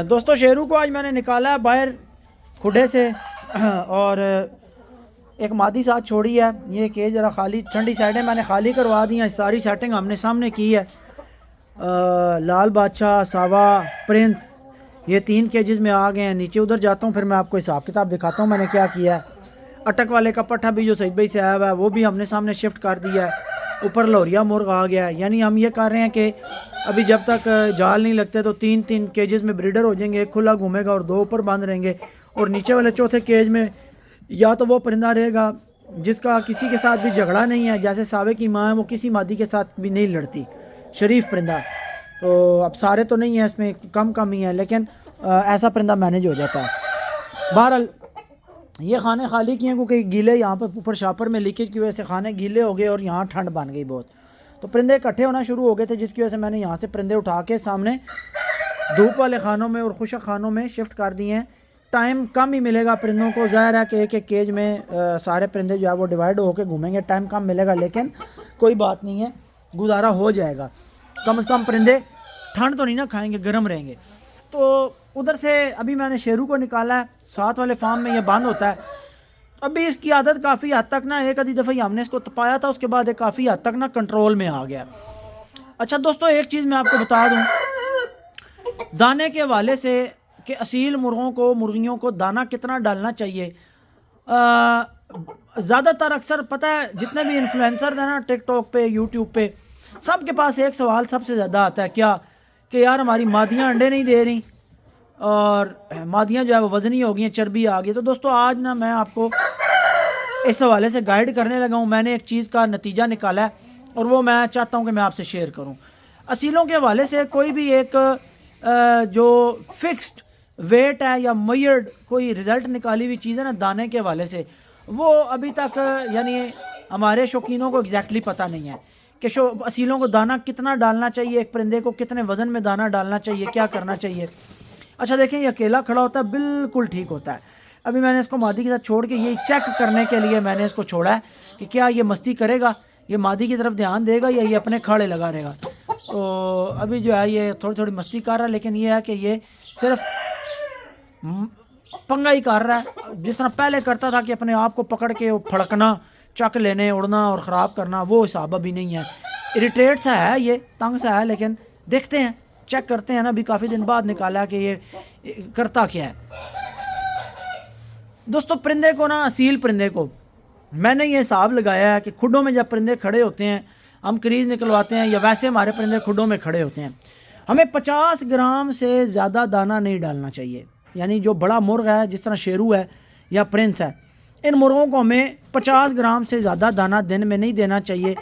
دوستو شیرو کو آج میں نے نکالا ہے باہر کھڈے سے اور ایک مادی ساتھ چھوڑی ہے. یہ کیج ذرا خالی ٹھنڈی سائڈیں میں نے خالی کروا دی ہیں. ساری سیٹنگ ہم نے سامنے کی ہے. لال بادشاہ، ساوا، پرنس، یہ 3 کیجز میں آ گئے ہیں. نیچے ادھر جاتا ہوں پھر میں آپ کو حساب کتاب دکھاتا ہوں میں نے کیا کیا ہے. اٹک والے کا پٹھا بھی جو سعید بھائی سے آیا ہوا ہے وہ بھی ہم نے سامنے شفٹ کر دیا ہے. اوپر لوریا مرغ آ گیا ہے. یعنی ہم یہ کر رہے ہیں کہ ابھی جب تک جال نہیں لگتے تو 3 کیجز میں بریڈر ہو جائیں گے. ایک کھلا گھومے گا اور 2 اوپر بند رہیں گے. اور نیچے والے چوتھے کیج میں یا تو وہ پرندہ رہے گا جس کا کسی کے ساتھ بھی جھگڑا نہیں ہے. جیسے ساوے کی ماں ہے وہ کسی مادی کے ساتھ بھی نہیں لڑتی، شریف پرندہ. تو اب سارے تو نہیں ہیں اس میں، کم ہی ہیں، لیکن ایسا پرندہ مینیج ہو جاتا ہے. بہرحال یہ خانے خالی کیے ہیں کیونکہ گیلے یہاں پر اوپر شاپر میں لیکیج کی وجہ سے کھانے گیلے ہو گئے اور یہاں ٹھنڈ بن گئی بہت. تو پرندے اکٹھے ہونا شروع ہو گئے تھے جس کی وجہ سے میں نے یہاں سے پرندے اٹھا کے سامنے دھوپ والے خانوں میں اور خشک خانوں میں شفٹ کر دیے ہیں. ٹائم کم ہی ملے گا پرندوں کو، ظاہر ہے کہ ایک کیج میں سارے پرندے جو ہے وہ ڈیوائڈ ہو کے گھومیں گے، ٹائم کم ملے گا، لیکن کوئی بات نہیں ہے، گزارا ہو جائے گا. کم از کم پرندے ٹھنڈ تو نہیں نا کھائیں گے، گرم رہیں گے. تو ادھر سے ابھی میں نے شیرو کو نکالا ہے. ساتھ والے فارم میں یہ بند ہوتا ہے. ابھی اس کی عادت کافی حد تک نا، ایک آدھی دفعہ ہی ہم نے اس کو تپایا تھا، اس کے بعد کافی حد تک نا کنٹرول میں آ گیا. اچھا دوستو ایک چیز میں آپ کو بتا دوں دانے کے حوالے سے کہ اصیل مرغیوں کو دانہ کتنا ڈالنا چاہیے. زیادہ تر اکثر پتہ ہے جتنے بھی انفلوئنسر ہیں نا ٹک ٹاک پہ، یوٹیوب پہ، سب کے پاس ایک سوال سب سے زیادہ آتا ہے کیا کہ یار ہماری مادیاں انڈے نہیں دے رہی اور مادیاں جو ہے وہ وزنی ہو گئی ہیں، چربی آ گئی. تو دوستو آج نا میں آپ کو اس حوالے سے گائیڈ کرنے لگا ہوں. میں نے ایک چیز کا نتیجہ نکالا ہے اور وہ میں چاہتا ہوں کہ میں آپ سے شیئر کروں. اصیلوں کے حوالے سے کوئی بھی ایک جو فکسڈ ویٹ ہے یا میئرڈ کوئی رزلٹ نکالی ہوئی چیز ہے نا دانے کے حوالے سے، وہ ابھی تک یعنی ہمارے شوقینوں کو ایگزیکٹلی پتہ نہیں ہے کہ اصیلوں کو دانہ کتنا ڈالنا چاہیے، ایک پرندے کو کتنے وزن میں دانہ ڈالنا چاہیے، کیا کرنا چاہیے. اچھا دیکھیں یہ اکیلا کھڑا ہوتا ہے بالکل ٹھیک ہوتا ہے. ابھی میں نے اس کو مادی کے ساتھ چھوڑ کے یہ چیک کرنے کے لیے میں نے اس کو چھوڑا ہے کہ کیا یہ مستی کرے گا، یہ مادی کی طرف دھیان دے گا یا یہ اپنے کھاڑے لگا رہے گا. تو ابھی جو ہے یہ تھوڑی مستی کر رہا ہے، لیکن یہ ہے کہ یہ صرف پنگا ہی کر رہا ہے. جس طرح پہلے کرتا تھا کہ اپنے آپ کو پکڑ کے پھڑکنا، چک لینے، اڑنا اور خراب کرنا، وہ حساب ابھی نہیں ہے. اریٹیٹ سا ہے، یہ تنگ سا ہے، لیکن دیکھتے ہیں، چیک کرتے ہیں نا. ابھی کافی دن بعد نکالا کہ یہ کرتا کیا ہے. دوستو پرندے کو نا، اصیل پرندے کو میں نے یہ حساب لگایا ہے کہ کھڈوں میں جب پرندے کھڑے ہوتے ہیں، ہم کریز نکلواتے ہیں یا ویسے ہمارے پرندے کھڈوں میں کھڑے ہوتے ہیں، ہمیں 50 گرام سے زیادہ دانہ نہیں ڈالنا چاہیے. یعنی جو بڑا مرغ ہے جس طرح شیرو ہے یا پرنس ہے، ان مرغوں کو ہمیں 50 گرام سے زیادہ دانہ دن میں نہیں دینا چاہیے.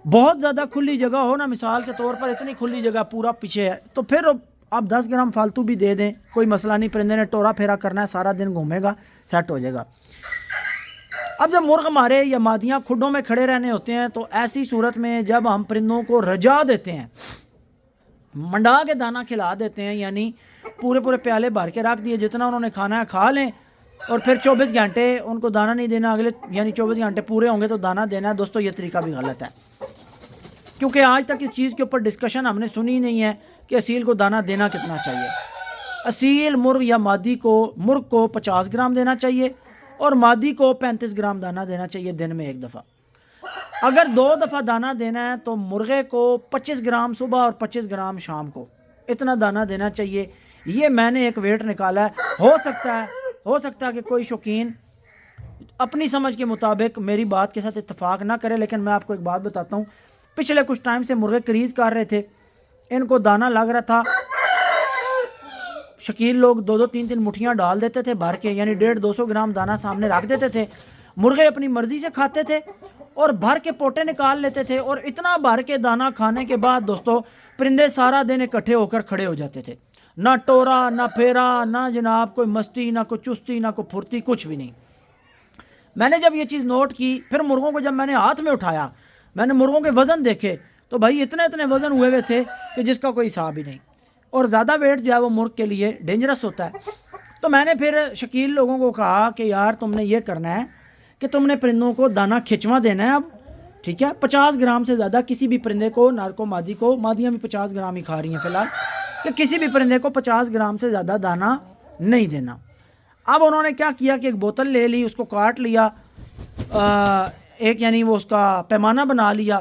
بہت زیادہ کھلی جگہ ہو نا، مثال کے طور پر اتنی کھلی جگہ پورا پیچھے ہے، تو پھر آپ 10 گرام فالتو بھی دے دیں، کوئی مسئلہ نہیں. پرندے نے ٹورا پھیرا کرنا ہے، سارا دن گھومے گا، سیٹ ہو جائے گا. اب جب مرغ ہمارے یا مادیاں کھڈوں میں کھڑے رہنے ہوتے ہیں تو ایسی صورت میں جب ہم پرندوں کو رجا دیتے ہیں، منڈا کے دانہ کھلا دیتے ہیں، یعنی پورے پیالے بھر کے رکھ دیے، جتنا انہوں نے کھانا ہے کھا لیں، اور پھر 24 گھنٹے ان کو دانہ نہیں دینا، اگلے یعنی 24 گھنٹے پورے ہوں گے تو دانہ دینا ہے. دوستو یہ طریقہ بھی غلط ہے، کیونکہ آج تک اس چیز کے اوپر ڈسکشن ہم نے سنی نہیں ہے کہ اصیل کو دانہ دینا کتنا چاہیے. اصیل مرغ یا مادی کو، مرغ کو 50 گرام دینا چاہیے اور مادی کو 35 گرام دانہ دینا چاہیے دن میں 1 دفعہ. اگر 2 دفعہ دانہ دینا ہے تو مرغے کو 25 گرام صبح اور 25 گرام شام کو، اتنا دانہ دینا چاہیے. یہ میں نے ایک ویٹ نکالا ہے. ہو سکتا ہے کہ کوئی شوقین اپنی سمجھ کے مطابق میری بات کے ساتھ اتفاق نہ کرے، لیکن میں آپ کو ایک بات بتاتا ہوں. پچھلے کچھ ٹائم سے مرغے کریز کر رہے تھے، ان کو دانہ لگ رہا تھا، شکیل لوگ 2-3 مٹھیاں ڈال دیتے تھے بھر کے، یعنی 150-200 گرام دانہ سامنے رکھ دیتے تھے. مرغے اپنی مرضی سے کھاتے تھے اور بھر کے پوٹے نکال لیتے تھے، اور اتنا بھر کے دانہ کھانے کے بعد دوستو پرندے سارا دن اکٹھے ہو کر کھڑے ہو جاتے تھے. نہ ٹورا، نہ پھیرا، نہ جناب کوئی مستی، نہ کوئی چستی، نہ کوئی پھرتی، کچھ بھی نہیں. میں نے جب یہ چیز نوٹ کی، پھر مرغوں کو جب میں نے ہاتھ میں اٹھایا، میں نے مرغوں کے وزن دیکھے تو بھائی اتنے وزن ہوئے تھے کہ جس کا کوئی حساب ہی نہیں، اور زیادہ ویٹ جو ہے وہ مرغ کے لیے ڈینجرس ہوتا ہے. تو میں نے پھر شکیل لوگوں کو کہا کہ یار تم نے یہ کرنا ہے کہ تم نے پرندوں کو دانہ کھچواں دینا ہے. اب ٹھیک ہے، 50 گرام سے زیادہ کسی بھی پرندے کو، نر کو، مادی کو، مادیاں بھی 50 گرام ہی کھا رہی ہیں فی الحال، کہ کسی بھی پرندے کو 50 گرام سے زیادہ دانہ نہیں دینا۔ اب انہوں نے کیا کیا کہ ایک بوتل لے لی، اس کو کاٹ لیا، ایک یعنی وہ اس کا پیمانہ بنا لیا،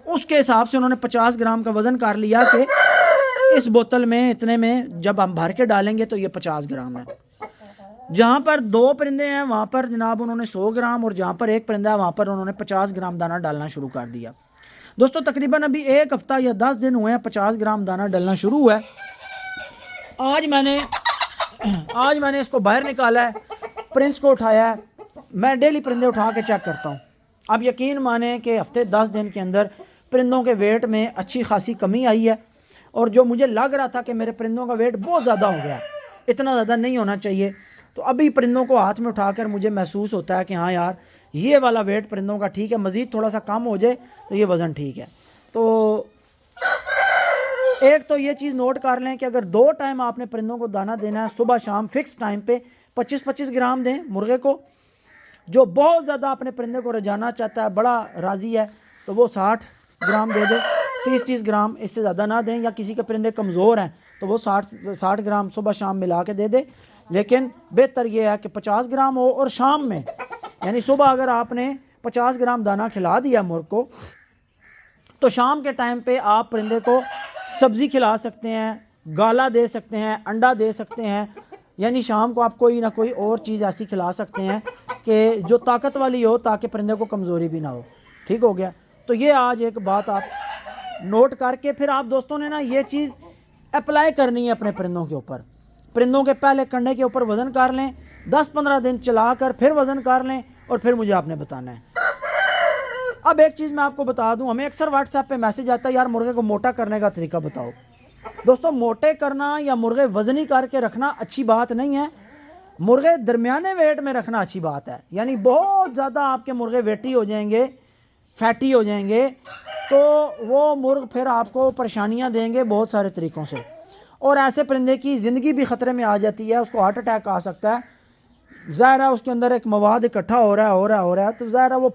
اس کے حساب سے انہوں نے 50 گرام کا وزن کر لیا کہ اس بوتل میں اتنے میں جب ہم بھر کے ڈالیں گے تو یہ 50 گرام ہے۔ جہاں پر 2 پرندے ہیں وہاں پر جناب انہوں نے 100 گرام، اور جہاں پر ایک پرندہ ہے وہاں پر انہوں نے 50 گرام دانہ ڈالنا شروع کر دیا۔ دوستو تقریباً ابھی 1 ہفتہ یا 10 دن ہوئے ہیں 50 گرام دانہ ڈالنا شروع ہوا ہے۔ آج میں نے اس کو باہر نکالا ہے، پرنس کو اٹھایا ہے، میں ڈیلی پرندے اٹھا کے چیک کرتا ہوں۔ اب یقین مانیں کہ ہفتے 10 دن کے اندر پرندوں کے ویٹ میں اچھی خاصی کمی آئی ہے، اور جو مجھے لگ رہا تھا کہ میرے پرندوں کا ویٹ بہت زیادہ ہو گیا، اتنا زیادہ نہیں ہونا چاہیے، تو ابھی پرندوں کو ہاتھ میں اٹھا کر مجھے محسوس ہوتا ہے کہ ہاں یار یہ والا ویٹ پرندوں کا ٹھیک ہے، مزید تھوڑا سا کم ہو جائے تو یہ وزن ٹھیک ہے۔ تو ایک تو یہ چیز نوٹ کر لیں کہ اگر 2 ٹائم آپ نے پرندوں کو دانہ دینا ہے، صبح شام فکس ٹائم پہ 25-25 گرام دیں مرغے کو۔ جو بہت زیادہ اپنے پرندے کو رجانا چاہتا ہے، بڑا راضی ہے، تو وہ 60 گرام دے دے، 30 گرام، اس سے زیادہ نہ دیں۔ یا کسی کے پرندے کمزور ہیں تو وہ 60 گرام صبح شام ملا کے دے دے، لیکن بہتر یہ ہے کہ 50 گرام ہو، اور شام میں یعنی صبح اگر آپ نے 50 گرام دانہ کھلا دیا مرغ کو، تو شام کے ٹائم پہ آپ پرندے کو سبزی کھلا سکتے ہیں، گالا دے سکتے ہیں، انڈا دے سکتے ہیں، یعنی شام کو آپ کوئی نہ کوئی اور چیز ایسی کھلا سکتے ہیں کہ جو طاقت والی ہو، تاکہ پرندے کو کمزوری بھی نہ ہو۔ ٹھیک ہو گیا؟ تو یہ آج ایک بات آپ نوٹ کر کے پھر آپ دوستوں نے نا یہ چیز اپلائی کرنی ہے اپنے پرندوں کے اوپر۔ پرندوں کے پہلے کنڈے کے اوپر وزن کر لیں، 10-15 دن چلا کر پھر وزن کر لیں، اور پھر مجھے آپ نے بتانا ہے۔ اب ایک چیز میں آپ کو بتا دوں، ہمیں اکثر واٹس ایپ پہ میسج آتا ہے یار مرغے کو موٹا کرنے کا طریقہ بتاؤ۔ دوستوں موٹے کرنا یا مرغے وزنی کر کے رکھنا اچھی بات نہیں ہے، مرغے درمیانے ویٹ میں رکھنا اچھی بات ہے۔ یعنی بہت زیادہ آپ کے مرغے ویٹی ہو جائیں گے، فیٹی ہو جائیں گے، تو وہ مرغ پھر آپ کو پریشانیاں دیں گے بہت سارے طریقوں سے، اور ایسے پرندے کی زندگی بھی خطرے میں آ جاتی ہے، اس کو ہارٹ اٹیک آ سکتا ہے۔ ظاہر ہے اس کے اندر ایک مواد اکٹھا ہو رہا ہے تو ظاہر ہے وہ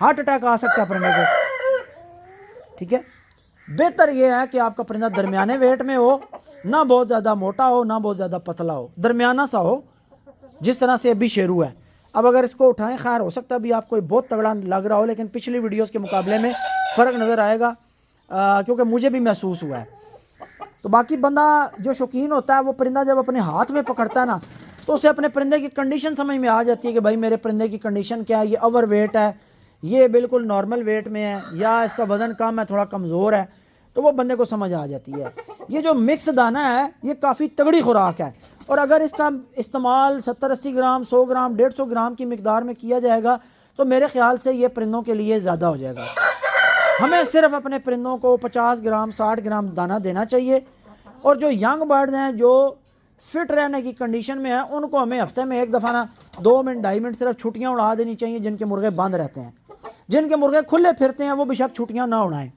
ہارٹ اٹیک آ سکتا ہے پرندے کو۔ ٹھیک ہے، بہتر یہ ہے کہ آپ کا پرندہ درمیانے ویٹ میں ہو، نہ بہت زیادہ موٹا ہو، نہ بہت زیادہ پتلا ہو، درمیانہ سا ہو، جس طرح سے ابھی شیرو ہے۔ اب اگر اس کو اٹھائیں، خیر ہو سکتا ہے ابھی آپ کو بہت تگڑا لگ رہا ہو، لیکن پچھلی ویڈیوز کے مقابلے میں فرق نظر آئے گا، کیونکہ مجھے بھی محسوس ہوا ہے۔ تو باقی بندہ جو شوقین ہوتا ہے وہ پرندہ جب اپنے ہاتھ میں پکڑتا ہے نا، تو اسے اپنے پرندے کی کنڈیشن سمجھ میں آ جاتی ہے کہ بھائی میرے پرندے کی کنڈیشن کیا ہے، یہ اوور ویٹ ہے، یہ بالکل نارمل ویٹ میں ہے، یا اس کا وزن کم ہے، تھوڑا کمزور ہے، تو وہ بندے کو سمجھ آ جاتی ہے۔ یہ جو مکس دانہ ہے یہ کافی تگڑی خوراک ہے، اور اگر اس کا استعمال 70-80 گرام، 100 گرام، 150 گرام کی مقدار میں کیا جائے گا تو میرے خیال سے یہ پرندوں کے لیے زیادہ ہو جائے گا۔ ہمیں صرف اپنے پرندوں کو 50 گرام 60 گرام دانہ دینا چاہیے، اور جو ینگ برڈز ہیں جو فٹ رہنے کی کنڈیشن میں ہیں ان کو ہمیں ہفتے میں ایک دفعہ نا 2 منٹ 2.5 منٹ صرف چھٹیاں اڑا دینی چاہیے۔ جن کے مرغے بند رہتے ہیں، جن کے مرغے کھلے پھرتے ہیں، وہ بے شک چھٹیاں نہ اڑائیں،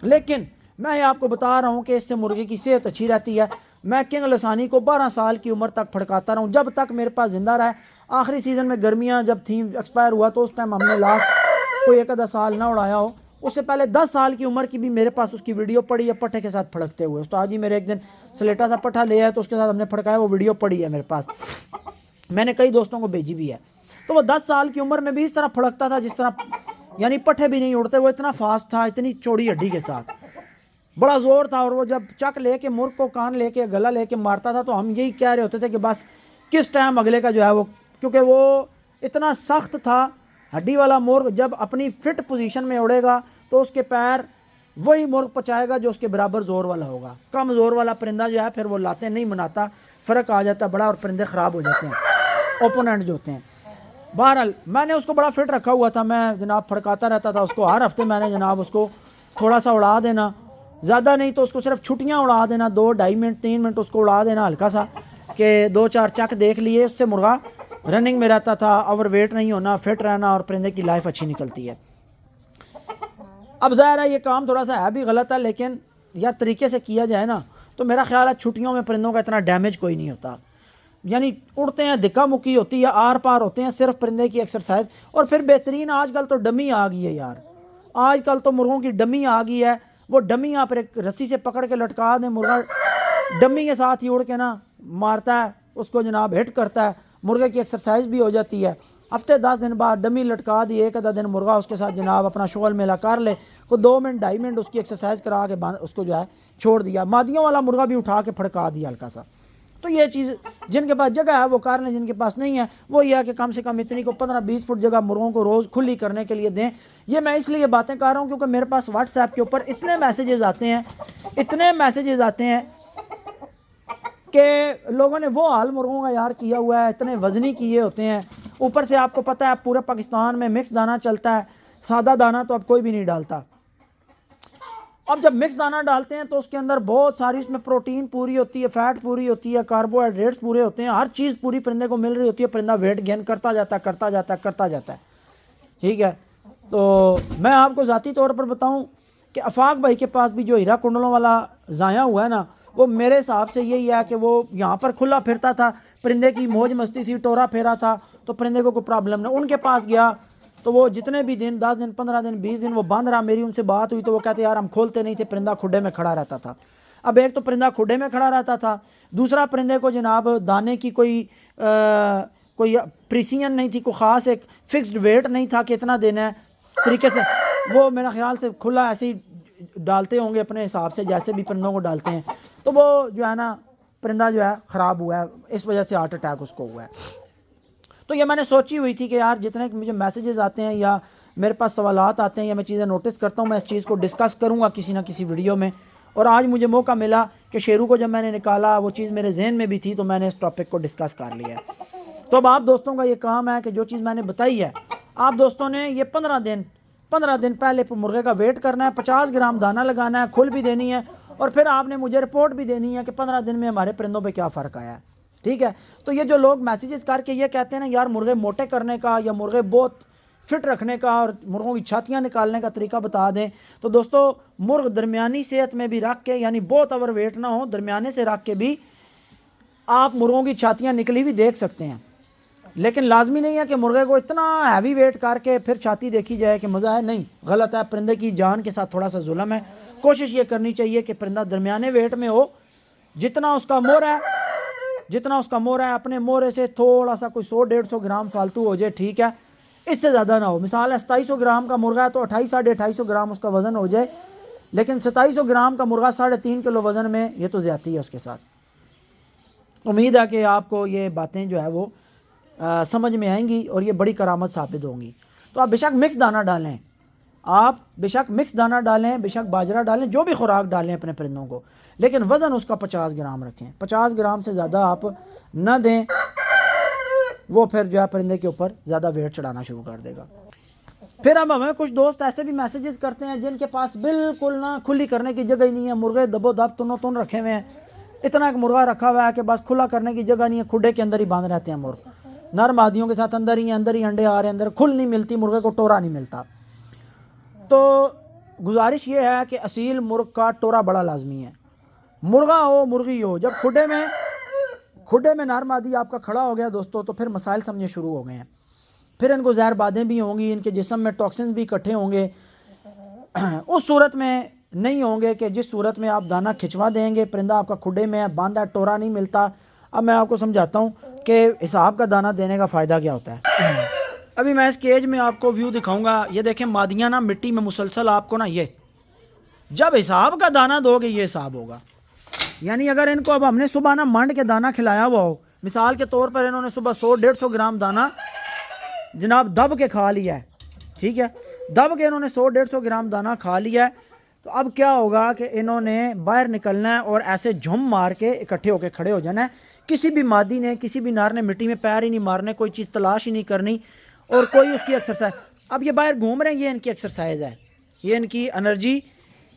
لیکن میں آپ کو بتا رہا ہوں کہ اس سے مرغے کی صحت اچھی رہتی ہے۔ میں کنگ لسانی کو 12 سال کی عمر تک پھڑکاتا رہا ہوں، جب تک میرے پاس زندہ رہا ہے۔ آخری سیزن میں گرمیاں جب تھیں، ایکسپائر ہوا، تو اس ٹائم ہم نے لاسٹ کوئی 1 آدھا سال نہ اڑایا ہو۔ اس سے پہلے 10 سال کی عمر کی بھی میرے پاس اس کی ویڈیو پڑی ہے، پٹھے کے ساتھ پھڑکتے ہوئے۔ استاد جی میرے ایک دن سلیٹا سا پٹھا لے آئے تو اس کے ساتھ ہم نے پھڑکایا، وہ ویڈیو پڑی ہے میرے پاس، میں نے کئی دوستوں کو بھیجی بھی ہے۔ تو وہ 10 سال کی عمر میں بھی اس طرح پھڑکتا تھا جس طرح یعنی پٹھے بھی نہیں اڑتے، وہ اتنا فاسٹ تھا، اتنی چوڑی ہڈی کے ساتھ، بڑا زور تھا، اور وہ جب چک لے کے مرغ کو کان لے کے گلا لے کے مارتا تھا تو ہم یہی کہہ رہے ہوتے تھے کہ بس کس ٹائم اگلے کا جو ہے وہ، کیونکہ وہ اتنا سخت تھا ہڈی والا مرغ، جب اپنی فٹ پوزیشن میں اڑے گا تو اس کے پیر وہی مرغ پچائے گا جو اس کے برابر زور والا ہوگا۔ کم زور والا پرندہ جو ہے پھر وہ لاتے نہیں مناتا، فرق آ جاتا بڑا، اور پرندے خراب ہو جاتے ہیں اوپوننٹ جو ہوتے ہیں۔ بہرحال میں نے اس کو بڑا فٹ رکھا ہوا تھا، میں جناب پھڑکاتا رہتا تھا اس کو، ہر ہفتے میں نے جناب اس کو تھوڑا سا اڑا دینا، زیادہ نہیں تو اس کو صرف چھٹیاں اڑا دینا، 2-2.5 منٹ 3 منٹ اس کو اڑا دینا ہلکا سا، کہ 2-4 چک دیکھ لیے، اس سے مرغا رننگ میں رہتا تھا، اوور ویٹ نہیں ہونا، فٹ رہنا، اور پرندے کی لائف اچھی نکلتی ہے۔ اب ظاہر ہے یہ کام تھوڑا سا ہے بھی غلط ہے، لیکن یا طریقے سے کیا جائے نا تو میرا خیال ہے چھٹیوں میں پرندوں کا اتنا ڈیمیج کوئی نہیں ہوتا، یعنی اڑتے ہیں، دھکا مکی ہوتی ہے، آر پار ہوتے ہیں، صرف پرندے کی ایکسرسائز۔ اور پھر بہترین آج کل تو ڈمی آ گئی ہے یار، آج کل تو مرغوں کی ڈمی آ گئی ہے، وہ ڈمی آپ ایک رسی سے پکڑ کے لٹکا دیں، مرغا ڈمی کے ساتھ ہی اڑ کے نا مارتا ہے اس کو جناب، ہٹ کرتا ہے، مرغے کی ایکسرسائز بھی ہو جاتی ہے۔ ہفتے 10 دن بعد ڈمی لٹکا دی، ایک آدھا دن مرغا اس کے ساتھ جناب اپنا شغل میلہ کر لے، کوئی 2 منٹ 2.5 منٹ اس کی ایکسرسائز کرا کے اس کو جو ہے چھوڑ دیا، مادیوں والا مرغا بھی اٹھا کے پھڑکا دیا ہلکا سا۔ تو یہ چیز جن کے پاس جگہ ہے وہ کر لیں، جن کے پاس نہیں ہے وہ یہ ہے کہ کم سے کم اتنی کو 15-20 فٹ جگہ مرغوں کو روز کھلی کرنے کے لیے دیں۔ یہ میں اس لیے باتیں کر رہا ہوں کیونکہ میرے پاس واٹس ایپ کے اوپر اتنے میسیجز آتے ہیں کہ لوگوں نے وہ حال مرغوں کا یار کیا ہوا ہے، اتنے وزنی کیے ہوتے ہیں، اوپر سے آپ کو پتہ ہے پورے پاکستان میں مکس دانہ چلتا ہے، سادہ دانہ تو اب کوئی بھی نہیں ڈالتا۔ اب جب مکس دانہ ڈالتے ہیں تو اس کے اندر بہت ساری اس میں پروٹین پوری ہوتی ہے، فیٹ پوری ہوتی ہے، کاربوہائیڈریٹس پورے ہوتے ہیں، ہر چیز پوری پرندے کو مل رہی ہوتی ہے، پرندہ ویٹ گین کرتا جاتا ہے۔ ٹھیک ہے، تو میں آپ کو ذاتی طور پر بتاؤں کہ آفاق بھائی کے پاس بھی جو ہیرا کنڈلوں والا ضائع ہوا ہے نا، وہ میرے حساب سے یہی ہے کہ وہ یہاں پر کھلا پھرتا تھا، پرندے کی موج مستی تھی، ٹورا پھیرا تھا تو پرندے کو کوئی پرابلم نہیں۔ ان کے پاس گیا تو وہ جتنے بھی دن 10 دن 15 دن 20 دن وہ بند رہا، میری ان سے بات ہوئی تو وہ کہتے یار ہم کھولتے نہیں تھے، پرندہ کھڈے میں کھڑا رہتا تھا۔ اب ایک تو پرندہ کھڈے میں کھڑا رہتا تھا، دوسرا پرندے کو جناب دانے کی کوئی پریسین نہیں تھی، کوئی خاص ایک فکسڈ ویٹ نہیں تھا کہ اتنا دینا ہے طریقے سے، وہ میرا خیال سے کھلا ایسے ہی ڈالتے ہوں گے اپنے حساب سے جیسے بھی پرندوں کو ڈالتے ہیں، تو وہ جو ہے نا پرندہ جو ہے خراب ہوا ہے، اس وجہ سے ہارٹ اٹیک اس کو ہوا ہے۔ تو یہ میں نے سوچی ہوئی تھی کہ یار جتنے مجھے میسیجز آتے ہیں یا میرے پاس سوالات آتے ہیں یا میں چیزیں نوٹس کرتا ہوں، میں اس چیز کو ڈسکس کروں گا کسی نہ کسی ویڈیو میں، اور آج مجھے موقع ملا کہ شیرو کو جب میں نے نکالا وہ چیز میرے ذہن میں بھی تھی تو میں نے اس ٹاپک کو ڈسکس کر لیا ہے۔ تو اب آپ دوستوں کا یہ کام ہے کہ جو چیز میں نے بتائی ہے آپ دوستوں نے یہ 15 دن پہلے مرغے کا ویٹ کرنا ہے، 50 گرام دانہ لگانا ہے، کھل بھی دینی ہے، اور پھر آپ نے مجھے رپورٹ بھی دینی ہے کہ 15 دن میں ہمارے پرندوں پہ کیا فرق آیا ہے۔ ٹھیک ہے، تو یہ جو لوگ میسیجز کر کے یہ کہتے ہیں نا یار مرغے موٹے کرنے کا یا مرغے بہت فٹ رکھنے کا اور مرغوں کی چھاتیاں نکالنے کا طریقہ بتا دیں، تو دوستو مرغ درمیانی صحت میں بھی رکھ کے، یعنی بہت اوور ویٹ نہ ہو، درمیانے سے رکھ کے بھی آپ مرغوں کی چھاتیاں نکلی بھی دیکھ سکتے ہیں، لیکن لازمی نہیں ہے کہ مرغے کو اتنا ہیوی ویٹ کر کے پھر چھاتی دیکھی جائے کہ مزہ ہے، نہیں، غلط ہے، پرندے کی جان کے ساتھ تھوڑا سا ظلم ہے۔ کوشش یہ کرنی چاہیے کہ پرندہ درمیانے ویٹ میں ہو، جتنا اس کا مور ہے اپنے مورے سے تھوڑا سا کوئی 100-150 گرام فالتو ہو جائے، ٹھیک ہے، اس سے زیادہ نہ ہو۔ مثال ہے 2700 گرام کا مرغا ہے تو 28-250 گرام اس کا وزن ہو جائے، لیکن 2700 گرام کا مرغا 3.5 کلو وزن میں، یہ تو زیادتی ہے اس کے ساتھ۔ امید ہے کہ آپ کو یہ باتیں جو ہے وہ سمجھ میں آئیں گی اور یہ بڑی کرامت ثابت ہوں گی۔ تو آپ بے شک مکس دانہ ڈالیں، بے شک باجرہ ڈالیں، جو بھی خوراک ڈالیں اپنے پرندوں کو، لیکن وزن اس کا 50 گرام رکھیں، 50 گرام سے زیادہ آپ نہ دیں، وہ پھر جو ہے پرندے کے اوپر زیادہ ویٹ چڑھانا شروع کر دے گا۔ پھر اب ہمیں کچھ دوست ایسے بھی میسیجز کرتے ہیں جن کے پاس بالکل نہ کھلی کرنے کی جگہ ہی نہیں ہے، مرغے دبو دب تنو تن رکھے ہوئے ہیں، اتنا ایک مرغا رکھا ہوا ہے کہ بس کھلا کرنے کی جگہ نہیں ہے، کھڈے کے اندر ہی باندھ رہتے ہیں مرغ، نر مادیوں کے ساتھ اندر ہی انڈے آ رہے ہیں، اندر کھل نہیں ملتی، مرغے کو ٹورا نہیں ملتا۔ تو گزارش یہ ہے کہ اصیل مرغ کا ٹورا بڑا لازمی ہے، مرغا ہو مرغی ہو، جب کھڈے میں نر مادی آپ کا کھڑا ہو گیا دوستو تو پھر مسائل سمجھنے شروع ہو گئے ہیں، پھر ان کو زہر بادیں بھی ہوں گی، ان کے جسم میں ٹاکسنز بھی اکٹھے ہوں گے، اس صورت میں نہیں ہوں گے کہ جس صورت میں آپ دانہ کھچوا دیں گے، پرندہ آپ کا کھڈے میں ہے، باندھا، ٹورا نہیں ملتا۔ اب میں آپ کو سمجھاتا ہوں کہ حساب کا دانہ دینے کا فائدہ کیا ہوتا ہے۔ ابھی میں اس کیج میں آپ کو ویو دکھاؤں گا، یہ دیکھیں مادیاں نا مٹی میں مسلسل آپ کو نا، یہ جب حساب کا دانہ دو گے یہ حساب ہوگا، یعنی اگر ان کو اب ہم نے صبح نا منڈ کے دانہ کھلایا ہوا ہو، مثال کے طور پر انہوں نے صبح 100-150 گرام دانہ جناب دب کے کھا لیا ہے، ٹھیک ہے، دب کے انہوں نے 100-150 گرام دانہ کھا لیا ہے، تو اب کیا ہوگا کہ انہوں نے باہر نکلنا ہے اور ایسے جھم مار کے اکٹھے ہو کے کھڑے ہو جانا ہے، کسی بھی مادی نے، کسی بھی نار نے مٹی میں پیر ہی نہیں مارنے، کوئی چیز تلاش ہی نہیں کرنی، اور کوئی اس کی ایکسرسائز، اب یہ باہر گھوم رہے ہیں، یہ ان کی ایکسرسائز ہے، یہ ان کی انرجی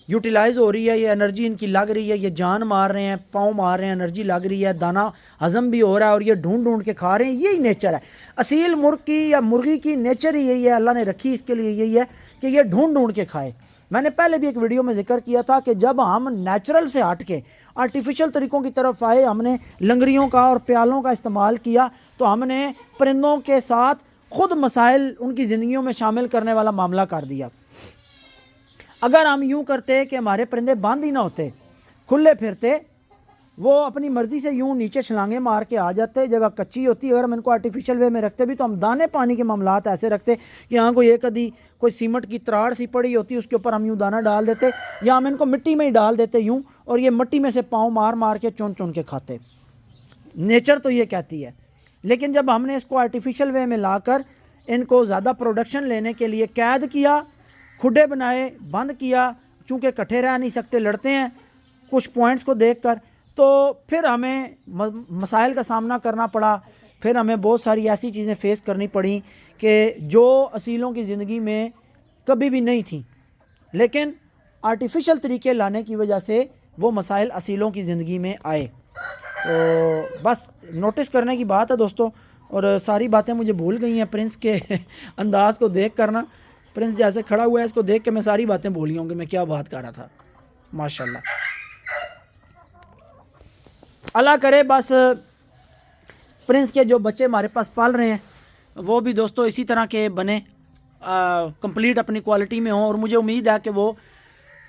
یوٹیلائز ہو رہی ہے، یہ انرجی ان کی لگ رہی ہے، یہ جان مار رہے ہیں، پاؤں مار رہے ہیں، انرجی لگ رہی ہے، دانہ ہضم بھی ہو رہا ہے، اور یہ ڈھونڈ کے کھا رہے ہیں، یہی نیچر ہے اصیل مرغ کی یا مرغی کی، نیچر ہی یہی ہے، اللہ نے رکھی اس کے لیے یہی ہے کہ یہ ڈھونڈ کے کھائے۔ میں نے پہلے بھی ایک ویڈیو میں ذکر کیا تھا کہ جب ہم نیچرل سے ہٹ کے آرٹیفیشل طریقوں کی طرف آئے، ہم نے لنگریوں کا اور پیالوں کا استعمال کیا، تو ہم نے پرندوں کے ساتھ خود مسائل ان کی زندگیوں میں شامل کرنے والا معاملہ کر دیا۔ اگر ہم یوں کرتے کہ ہمارے پرندے بند ہی نہ ہوتے، کھلے پھرتے، وہ اپنی مرضی سے یوں نیچے چھلانگیں مار کے آ جاتے، جگہ کچی ہوتی، اگر ہم ان کو آرٹیفیشل وے میں رکھتے بھی تو ہم دانے پانی کے معاملات ایسے رکھتے کہ یہاں کوئی ایک ادھی کوئی سیمنٹ کی تراڑ سی پڑی ہوتی، اس کے اوپر ہم یوں دانہ ڈال دیتے، یا ہم ان کو مٹی میں ہی ڈال دیتے یوں، اور یہ مٹی میں سے پاؤں مار مار کے چن چن کے کھاتے۔ نیچر تو یہ کہتی ہے۔ لیکن جب ہم نے اس کو آرٹیفیشل وے میں لا کر ان کو زیادہ پروڈکشن لینے کے لیے قید کیا، کھڈے بنائے، بند کیا، چونکہ کٹھے رہ نہیں سکتے، لڑتے ہیں کچھ پوائنٹس کو دیکھ کر، تو پھر ہمیں مسائل کا سامنا کرنا پڑا، پھر ہمیں بہت ساری ایسی چیزیں فیس کرنی پڑیں کہ جو اصیلوں کی زندگی میں کبھی بھی نہیں تھیں، لیکن آرٹیفیشل طریقے لانے کی وجہ سے وہ مسائل اصیلوں کی زندگی میں آئے۔ تو بس نوٹس کرنے کی بات ہے دوستوں، اور ساری باتیں مجھے بھول گئی ہیں پرنس کے انداز کو دیکھ کر نا، پرنس جیسے کھڑا ہوا ہے اس کو دیکھ کے میں ساری باتیں بھول گیا ہوں کہ میں کیا بات کر رہا تھا۔ ماشاءاللہ اللہ کرے بس پرنس کے جو بچے ہمارے پاس پال رہے ہیں وہ بھی دوستوں اسی طرح کے بنے، کمپلیٹ اپنی کوالٹی میں ہوں، اور مجھے امید ہے کہ وہ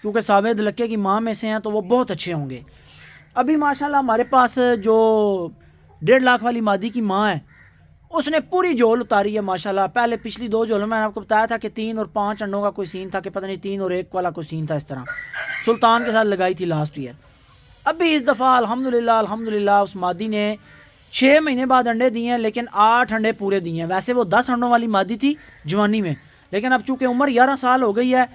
کیونکہ ساوید لکے کی ماں میں سے ہیں تو وہ بہت اچھے ہوں گے۔ ابھی ماشاءاللہ ہمارے پاس جو 1.5 لاکھ والی مادی کی ماں ہے اس نے پوری جول اتاری ہے ماشاءاللہ۔ پہلے پچھلی 2 جولوں میں نے آپ کو بتایا تھا کہ 3 اور 5 انڈوں کا کوئی سین تھا، کہ پتہ نہیں 3 اور 1 والا کوئی سین تھا، اس طرح سلطان کے ساتھ لگائی تھی لاسٹ ایئر۔ ابھی اس دفعہ الحمدللہ اس مادی نے 6 مہینے بعد انڈے دیے ہیں، لیکن 8 انڈے پورے دیے ہیں۔ ویسے وہ 10 انڈوں والی مادی تھی جوانی میں، لیکن اب چونکہ عمر 11 سال ہو گئی ہے،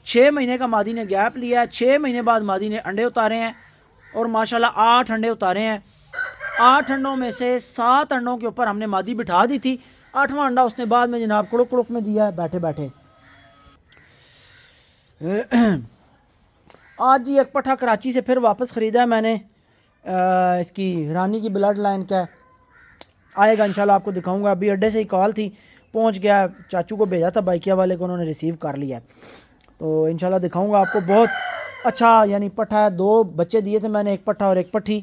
6 مہینے کا مادی نے گیپ لیا ہے، 6 مہینے بعد مادی نے انڈے اتارے ہیں، اور ماشاءاللہ 8 انڈے اتارے ہیں۔ 8 انڈوں میں سے 7 انڈوں کے اوپر ہم نے مادی بٹھا دی تھی، 8واں انڈا اس نے بعد میں جناب کڑک کڑک میں دیا ہے بیٹھے بیٹھے۔ آج جی ایک پٹھا کراچی سے پھر واپس خریدا ہے میں نے، اس کی رانی کی بلڈ لائن کا آئے گا انشاءاللہ، آپ کو دکھاؤں گا۔ ابھی اڈے سے ہی کال تھی، پہنچ گیا، چاچو کو بھیجا تھا بائکیا والے کو، انہوں نے ریسیو کر لیا ہے، تو انشاءاللہ دکھاؤں گا آپ کو۔ بہت اچھا یعنی پٹھا ہے، 2 بچے دیے تھے میں نے، ایک پٹھا اور ایک پٹھی،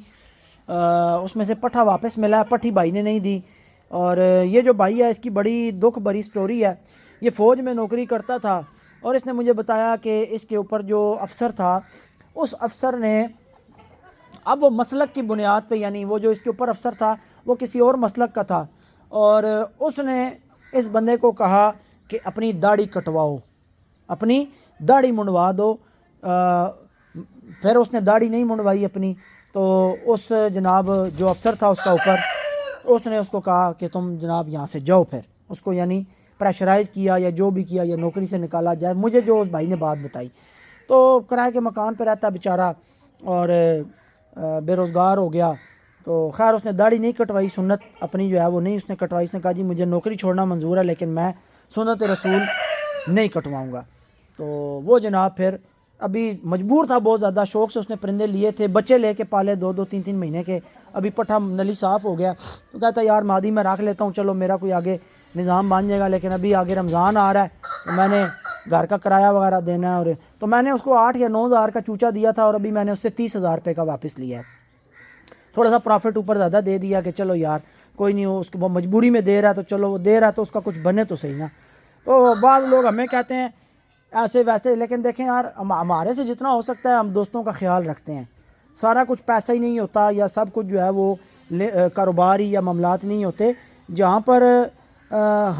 اس میں سے پٹھا واپس ملا ہے، پٹھی بھائی نے نہیں دی۔ اور یہ جو بھائی ہے اس کی بڑی دکھ بھری سٹوری ہے، یہ فوج میں نوکری کرتا تھا، اور اس نے مجھے بتایا کہ اس کے اوپر جو افسر تھا اس افسر نے، اب وہ مسلک کی بنیاد پہ، یعنی وہ جو اس کے اوپر افسر تھا وہ کسی اور مسلک کا تھا، اور اس نے اس بندے کو کہا کہ اپنی داڑھی کٹواؤ، اپنی داڑھی منڈوا دو۔ پھر اس نے داڑھی نہیں منڈوائی اپنی، تو اس جناب جو افسر تھا اس کا اوپر، اس نے اس کو کہا کہ تم جناب یہاں سے جاؤ، پھر اس کو یعنی پریشرائز کیا یا جو بھی کیا، یا نوکری سے نکالا جائے، مجھے جو اس بھائی نے بات بتائی۔ تو کرائے کے مکان پہ رہتا بیچارہ، اور بے روزگار ہو گیا، تو خیر اس نے داڑھی نہیں کٹوائی، سنت اپنی جو ہے وہ نہیں اس نے کٹوائی۔ اس نے کہا جی مجھے نوکری چھوڑنا منظور ہے لیکن میں سنت رسول نہیں کٹواؤں گا۔ تو وہ جناب پھر ابھی مجبور تھا بہت زیادہ، شوق سے اس نے پرندے لیے تھے، بچے لے کے پالے 2 3 مہینے کے، ابھی پٹھا نلی صاف ہو گیا، تو کہتا یار مادی میں رکھ لیتا ہوں، چلو میرا کوئی آگے نظام بن جائے گا، لیکن ابھی آگے رمضان آ رہا ہے تو میں نے گھر کا کرایہ وغیرہ دینا ہے، اور تو میں نے اس کو 8 یا 9 ہزار کا چوچا دیا تھا، اور ابھی میں نے اس سے 30,000 روپے کا واپس لیا ہے۔ تھوڑا سا پروفٹ اوپر زیادہ دے دیا کہ چلو یار کوئی نہیں، اس کو مجبوری میں دے رہا ہے تو چلو وہ دے رہا ہے تو اس کا کچھ بنے تو صحیح نا۔ تو بعض لوگ ہمیں کہتے ہیں ایسے ویسے، لیکن دیکھیں یار ہمارے سے جتنا ہو سکتا ہے ہم دوستوں کا خیال رکھتے ہیں۔ سارا کچھ پیسہ ہی نہیں ہوتا، یا سب کچھ جو ہے وہ کاروباری یا معاملات نہیں ہوتے، جہاں پر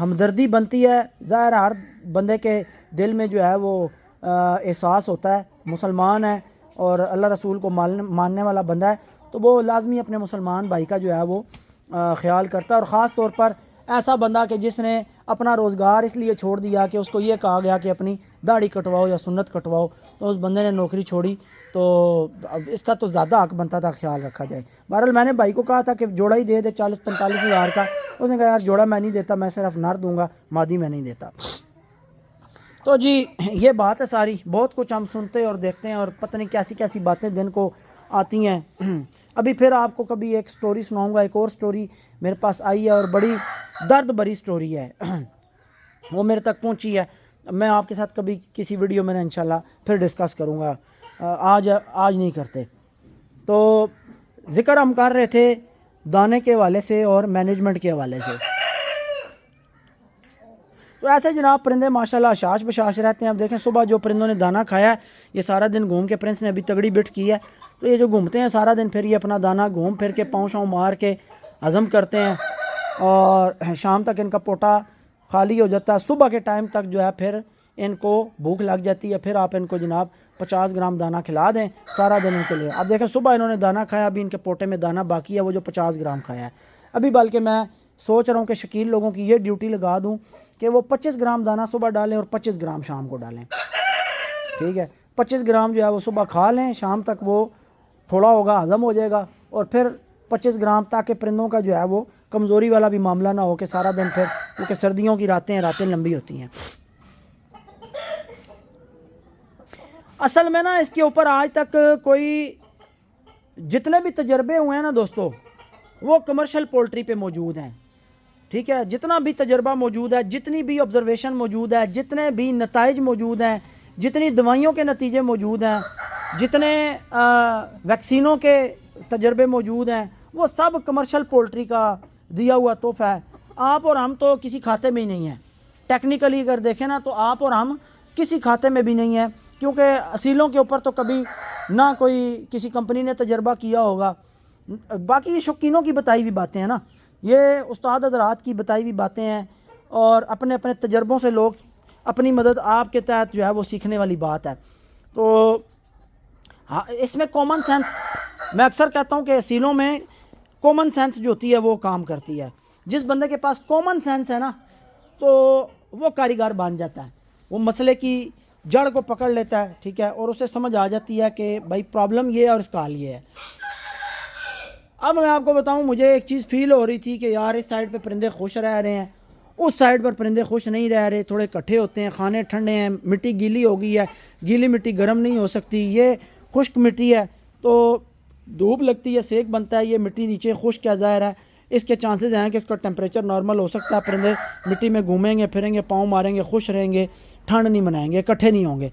ہمدردی بنتی ہے، ظاہر ہر بندے کے دل میں جو ہے وہ احساس ہوتا ہے، مسلمان ہے اور اللہ رسول کو ماننے والا بندہ ہے، تو وہ لازمی اپنے مسلمان بھائی کا جو ہے وہ خیال کرتا ہے، اور خاص طور پر ایسا بندہ کہ جس نے اپنا روزگار اس لیے چھوڑ دیا کہ اس کو یہ کہا گیا کہ اپنی داڑھی کٹواؤ یا سنت کٹواؤ، تو اس بندے نے نوکری چھوڑی، تو اب اس کا تو زیادہ حق بنتا تھا خیال رکھا جائے۔ بہرحال میں نے بھائی کو کہا تھا کہ جوڑا ہی دے 40-45 ہزار کا، اس نے کہا یار جوڑا میں نہیں دیتا، میں صرف نر دوں گا، مادی میں نہیں دیتا۔ تو جی یہ بات ہے ساری، بہت کچھ ہم سنتے اور دیکھتے ہیں، اور پتہ نہیں کیسی کیسی باتیں دن کو آتی ہیں۔ ابھی پھر آپ کو کبھی ایک سٹوری سناؤں گا، ایک اور سٹوری میرے پاس آئی ہے اور بڑی درد بھری سٹوری ہے، وہ میرے تک پہنچی ہے، میں آپ کے ساتھ کبھی کسی ویڈیو میں انشاءاللہ پھر ڈسکس کروں گا، آج نہیں کرتے۔ تو ذکر ہم کر رہے تھے دانے کے حوالے سے اور مینجمنٹ کے حوالے سے۔ تو ایسے جناب پرندے ماشاءاللہ اشاش بشاش رہتے ہیں. اب دیکھیں صبح جو پرندوں نے دانہ کھایا ہے یہ سارا دن گھوم کے پرنس نے ابھی تگڑی بٹ کی ہے, تو یہ جو گھومتے ہیں سارا دن پھر یہ اپنا دانہ گھوم پھر کے پاؤں شاؤں مار کے ہضم کرتے ہیں اور شام تک ان کا پوٹا خالی ہو جاتا ہے. صبح کے ٹائم تک جو ہے پھر ان کو بھوک لگ جاتی ہے, پھر آپ ان کو جناب 50 گرام دانہ کھلا دیں سارا دن ان کے لیے. اب دیکھیں صبح انہوں نے دانہ کھایا, ابھی ان کے پوٹے میں دانہ باقی ہے وہ جو 50 گرام کھایا ہے ابھی. بلکہ میں سوچ رہا ہوں کہ شکیل لوگوں کی یہ ڈیوٹی لگا دوں کہ وہ 25 گرام دانہ صبح ڈالیں اور 25 گرام شام کو ڈالیں, ٹھیک ہے. 25 گرام جو ہے وہ صبح کھا لیں, شام تک وہ تھوڑا ہوگا ہضم ہو جائے گا, اور پھر 25 گرام تاکہ پرندوں کا جو ہے وہ کمزوری والا بھی معاملہ نہ ہو کہ سارا دن پھر, کیونکہ سردیوں کی راتیں لمبی ہوتی ہیں. اصل میں نا اس کے اوپر آج تک کوئی جتنے بھی تجربے ہوئے ہیں نا دوستو وہ کمرشل پولٹری پہ موجود ہیں, ٹھیک ہے. جتنا بھی تجربہ موجود ہے, جتنی بھی آبزرویشن موجود ہے, جتنے بھی نتائج موجود ہیں, جتنی دوائیوں کے نتیجے موجود ہیں, جتنے ویکسینوں کے تجربے موجود ہیں, وہ سب کمرشل پولٹری کا دیا ہوا تحفہ ہے. آپ اور ہم تو کسی کھاتے میں ہی نہیں ہیں. ٹیکنیکلی اگر دیکھیں نا تو آپ اور ہم کسی کھاتے میں بھی نہیں ہیں, کیونکہ اصیلوں کے اوپر تو کبھی نہ کوئی کسی کمپنی نے تجربہ کیا ہوگا. باقی یہ شوقینوں کی بتائی ہوئی باتیں ہیں نا, یہ استاد حضرات کی بتائی ہوئی باتیں ہیں, اور اپنے اپنے تجربوں سے لوگ اپنی مدد آپ کے تحت جو ہے وہ سیکھنے والی بات ہے. تو ہاں اس میں کامن سینس, میں اکثر کہتا ہوں کہ اصیلوں میں کامن سینس جو ہوتی ہے وہ کام کرتی ہے. جس بندے کے پاس کامن سینس ہے نا تو وہ کاریگر بن جاتا ہے, وہ مسئلے کی جڑ کو پکڑ لیتا ہے, ٹھیک ہے, اور اسے سمجھ آ جاتی ہے کہ بھائی پرابلم یہ ہے اور اس کا حل یہ ہے. اب میں آپ کو بتاؤں, مجھے ایک چیز فیل ہو رہی تھی کہ یار اس سائڈ پہ پرندے خوش رہ رہے ہیں, اس سائڈ پر پرندے خوش نہیں رہ رہے, تھوڑے کٹھے ہوتے ہیں, کھانے ٹھنڈے ہیں, مٹی گیلی ہو گئی ہے, گیلی مٹی گرم نہیں ہو سکتی, یہ خشک مٹی ہے تو دھوپ لگتی ہے, سیک بنتا ہے, یہ مٹی نیچے خشک ہے, ظاہر ہے اس کے چانسز ہیں کہ اس کا ٹیمپریچر نارمل ہو سکتا ہے. پرندے مٹی میں گھومیں گے پھریں گے, پاؤں ماریں گے, خوش رہیں گے, ٹھنڈ نہیں منائیں گے, اکٹھے نہیں ہوں گے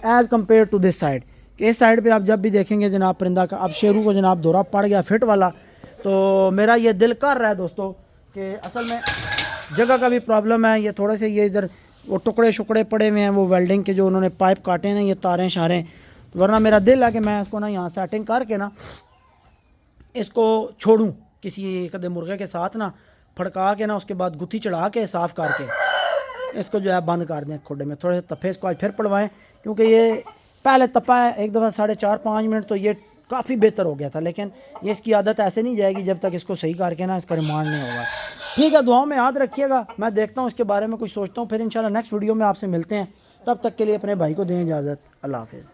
as compare to this side. کہ اس سائڈ پہ آپ جب بھی دیکھیں گے جناب پرندہ کا, اب شیرو کو جناب دورہ پڑ گیا فٹ والا, تو میرا یہ دل کر رہا ہے دوستو کہ اصل میں جگہ کا بھی پرابلم ہے. یہ تھوڑے سے یہ ادھر وہ ٹکڑے شکڑے پڑے ہوئے ہیں, وہ ویلڈنگ کے جو انہوں نے پائپ کاٹے ہیں, یہ تاریں شاریں, ورنہ میرا دل ہے کہ میں اس کو نا یہاں سیٹنگ کر کے نا اس کو چھوڑوں کسی قدم مرغے کے ساتھ نا, پھڑکا کے نا اس کے بعد گتھی چڑھا کے صاف کر کے اس کو جو ہے بند کر دیں کھڈے میں. تھوڑے سے تپے اس کو آج پھر پڑوائیں, کیونکہ یہ پہلے تپا ہے ایک دفعہ 4.5-5 منٹ تو یہ کافی بہتر ہو گیا تھا, لیکن یہ اس کی عادت ایسے نہیں جائے گی جب تک اس کو صحیح کر کے نا اس کا ریمانڈ نہیں ہوگا. ٹھیک ہے, دعاؤں میں یاد رکھیے گا, میں دیکھتا ہوں اس کے بارے میں کچھ سوچتا ہوں, پھر انشاءاللہ نیکسٹ ویڈیو میں آپ سے ملتے ہیں. تب تک کے لیے اپنے بھائی کو دیں اجازت. اللہ حافظ.